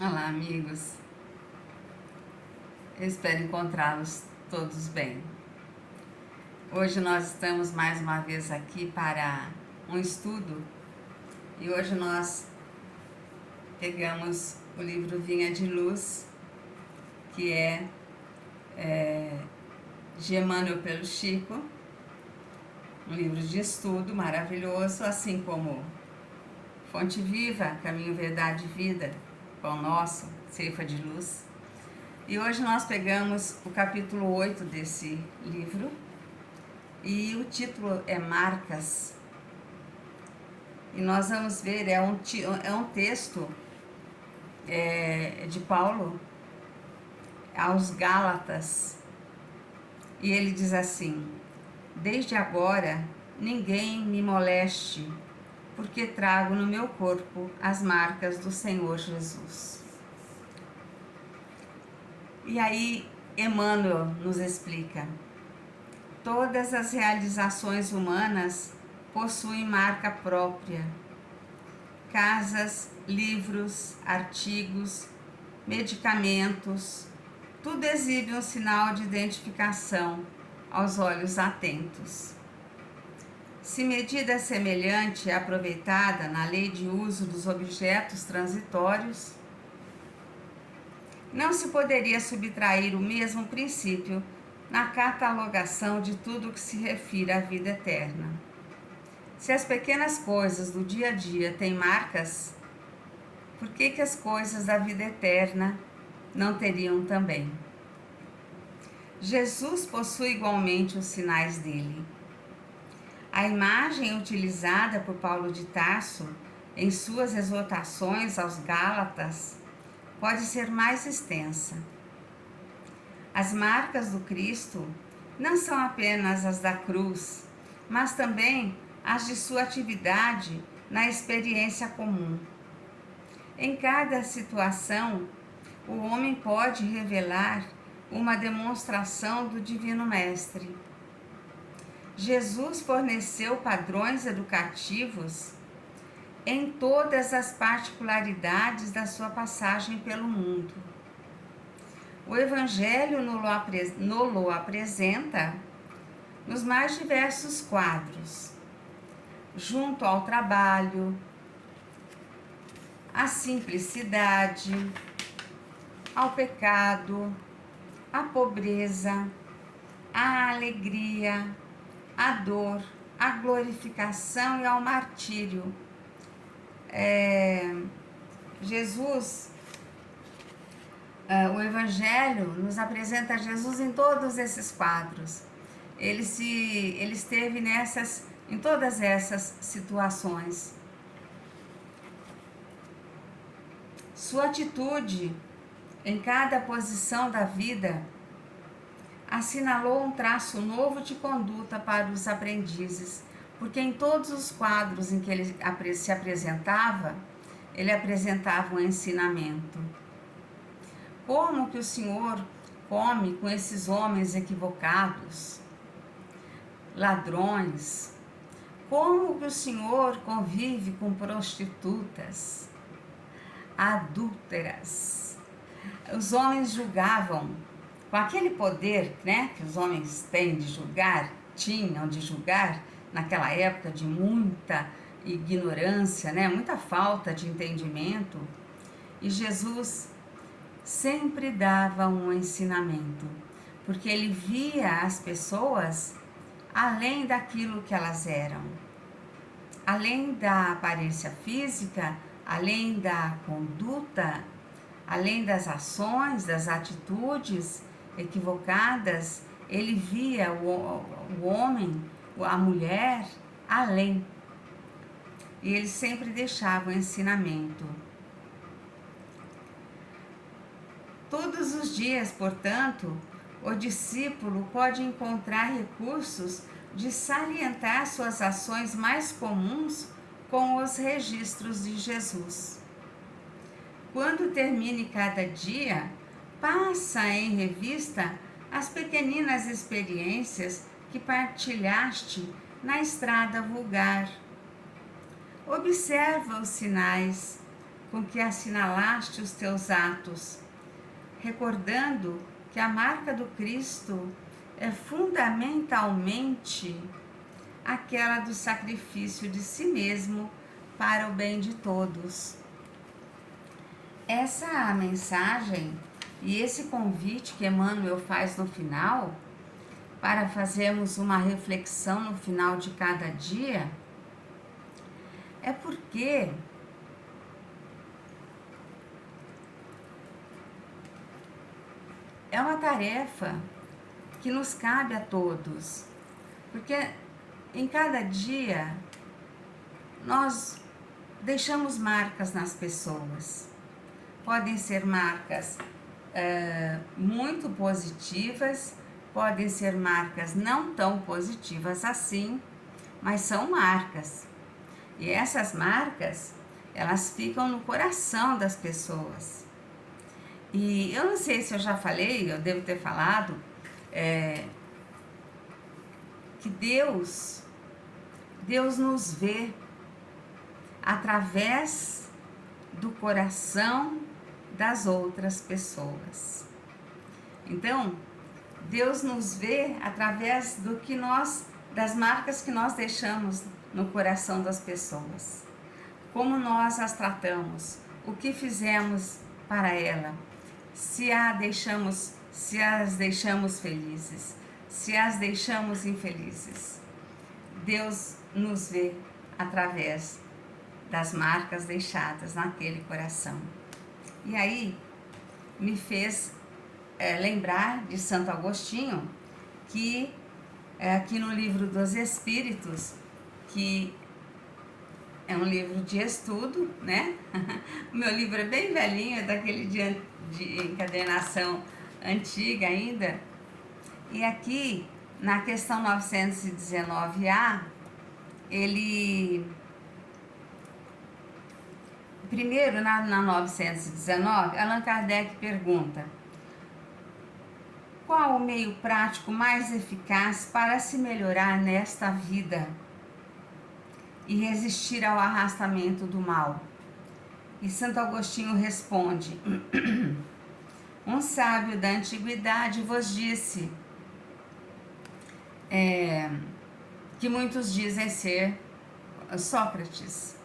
Olá, amigos. Eu espero encontrá-los todos bem. Hoje nós estamos mais uma vez aqui para um estudo e hoje nós pegamos o livro Vinha de Luz, que é de Emmanuel pelo Chico, um livro de estudo maravilhoso, assim como Fonte Viva, Caminho, Verdade e Vida, Pão Nosso, Ceifa de Luz. E hoje nós pegamos o capítulo 8 desse livro e o título é Marcas. E nós vamos ver, é um texto de Paulo aos Gálatas. E ele diz assim: desde agora ninguém me moleste, porque trago no meu corpo as marcas do Senhor Jesus. E aí Emmanuel nos explica: todas as realizações humanas possuem marca própria. Casas, livros, artigos, medicamentos, tudo exibe um sinal de identificação aos olhos atentos. Se medida semelhante é aproveitada na lei de uso dos objetos transitórios, não se poderia subtrair o mesmo princípio na catalogação de tudo que se refere à vida eterna. Se as pequenas coisas do dia a dia têm marcas, por que as coisas da vida eterna não teriam também? Jesus possui igualmente os sinais dele. A imagem utilizada por Paulo de Tarso em suas exortações aos Gálatas pode ser mais extensa. As marcas do Cristo não são apenas as da cruz, mas também as de sua atividade na experiência comum. Em cada situação, o homem pode revelar uma demonstração do Divino Mestre. Jesus forneceu padrões educativos em todas as particularidades da sua passagem pelo mundo. O Evangelho nos apresenta nos mais diversos quadros, junto ao trabalho, à simplicidade, ao pecado, à pobreza, à alegria, à dor, à glorificação e ao martírio. O Evangelho nos apresenta Jesus em todos esses quadros. Ele esteve em todas essas situações. Sua atitude em cada posição da vida assinalou um traço novo de conduta para os aprendizes, porque em todos os quadros em que ele se apresentava, ele apresentava um ensinamento. Como que o Senhor come com esses homens equivocados, ladrões? Como que o Senhor convive com prostitutas, adúlteras? Os homens julgavam com aquele poder, que os homens têm de julgar, tinham de julgar naquela época de muita ignorância, muita falta de entendimento. E Jesus sempre dava um ensinamento, porque ele via as pessoas além daquilo que elas eram, além da aparência física, além da conduta, além das ações, das atitudes equivocadas. Ele via o homem, a mulher, além. E ele sempre deixava o ensinamento. Todos os dias, portanto, o discípulo pode encontrar recursos de salientar suas ações mais comuns com os registros de Jesus. Quando termine cada dia, passa em revista as pequeninas experiências que partilhaste na estrada vulgar. Observa os sinais, com que assinalaste os teus atos, recordando que a marca do Cristo é fundamentalmente aquela do sacrifício de si mesmo para o bem de todos. Essa mensagem e esse convite que Emmanuel faz no final, para fazermos uma reflexão no final de cada dia, é porque é uma tarefa que nos cabe a todos, porque em cada dia nós deixamos marcas nas pessoas. Podem ser marcas muito positivas, podem ser marcas não tão positivas assim, mas são marcas. E essas marcas, elas ficam no coração das pessoas. E eu não sei se eu já falei, eu devo ter falado, que Deus nos vê através do coração das outras pessoas. Então, Deus nos vê através das marcas que nós deixamos no coração das pessoas. Como nós as tratamos, o que fizemos para ela, se as deixamos felizes, se as deixamos infelizes. Deus nos vê através das marcas deixadas naquele coração. E aí me fez lembrar de Santo Agostinho, que aqui no livro dos Espíritos, que é um livro de estudo, né? O meu livro é bem velhinho, é daquele de encadernação antiga ainda. E aqui, na questão 919A, primeiro, na 919, Allan Kardec pergunta: qual o meio prático mais eficaz para se melhorar nesta vida e resistir ao arrastamento do mal? E Santo Agostinho responde: um sábio da antiguidade vos disse que muitos dizem ser Sócrates,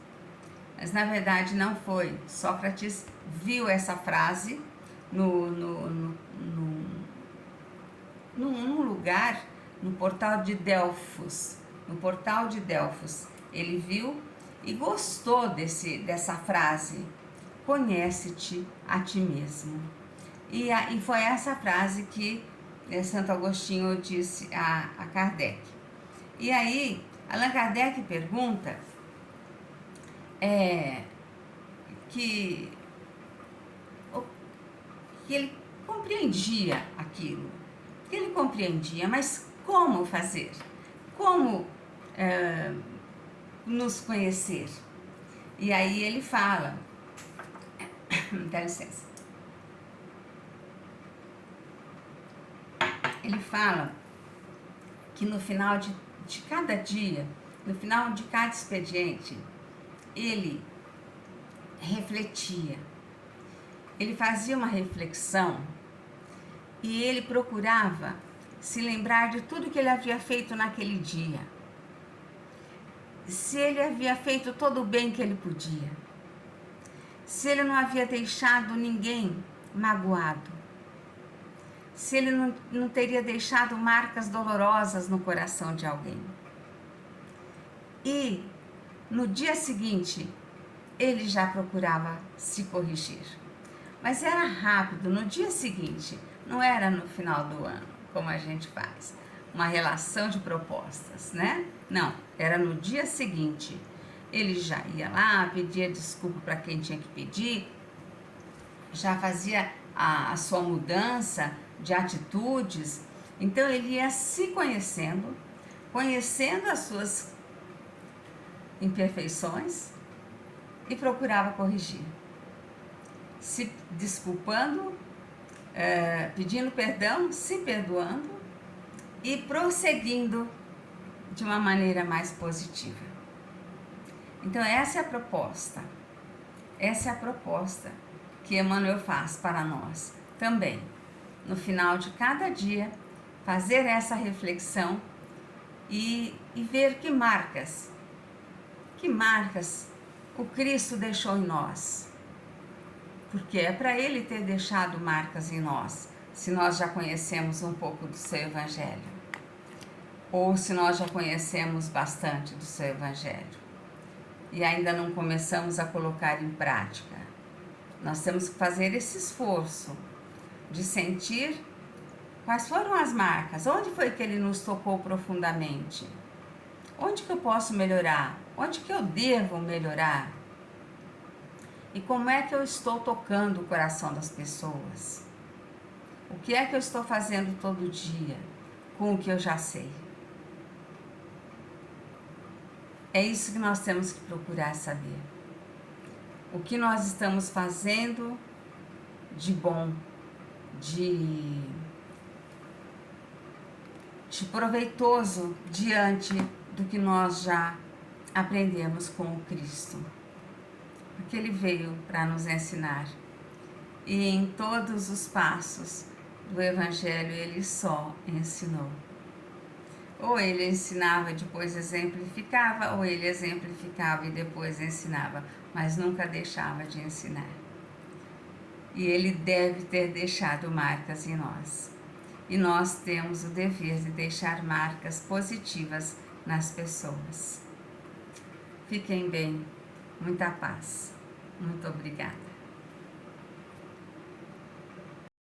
mas na verdade não foi. Sócrates viu essa frase num lugar, no portal de Delfos. No portal de Delfos, ele viu e gostou dessa frase: conhece-te a ti mesmo. E foi essa frase que Santo Agostinho disse a Kardec. E aí, Allan Kardec pergunta que ele compreendia aquilo, que ele compreendia, mas como fazer? Como nos conhecer? E aí ele fala, dá licença, ele fala que no final de cada dia, no final de cada expediente, ele refletia, ele fazia uma reflexão e ele procurava se lembrar de tudo que ele havia feito naquele dia, se ele havia feito todo o bem que ele podia, se ele não havia deixado ninguém magoado, se ele não teria deixado marcas dolorosas no coração de alguém. E no dia seguinte, ele já procurava se corrigir. Mas era rápido, no dia seguinte, não era no final do ano, como a gente faz, uma relação de propostas, né? Não, era no dia seguinte. Ele já ia lá, pedia desculpa para quem tinha que pedir, já fazia a sua mudança de atitudes. Então ele ia se conhecendo, conhecendo as suas imperfeições e procurava corrigir, se desculpando, pedindo perdão, se perdoando e prosseguindo de uma maneira mais positiva. Então essa é a proposta. Essa é a proposta que Emmanuel faz para nós também. No final de cada dia, fazer essa reflexão e ver que marcas o Cristo deixou em nós. Porque é para Ele ter deixado marcas em nós, se nós já conhecemos um pouco do seu Evangelho, ou se nós já conhecemos bastante do seu Evangelho e ainda não começamos a colocar em prática. Nós temos que fazer esse esforço de sentir quais foram as marcas, onde foi que Ele nos tocou profundamente, onde que eu posso melhorar, onde que eu devo melhorar. E como é que eu estou tocando o coração das pessoas? O que é que eu estou fazendo todo dia com o que eu já sei? É isso que nós temos que procurar saber. O que nós estamos fazendo de bom, de proveitoso diante do que nós já aprendemos com o Cristo. Porque Ele veio para nos ensinar. E em todos os passos do Evangelho Ele só ensinou. Ou Ele ensinava e depois exemplificava, ou Ele exemplificava e depois ensinava, mas nunca deixava de ensinar. E Ele deve ter deixado marcas em nós. E nós temos o dever de deixar marcas positivas nas pessoas. Fiquem bem. Muita paz. Muito obrigada.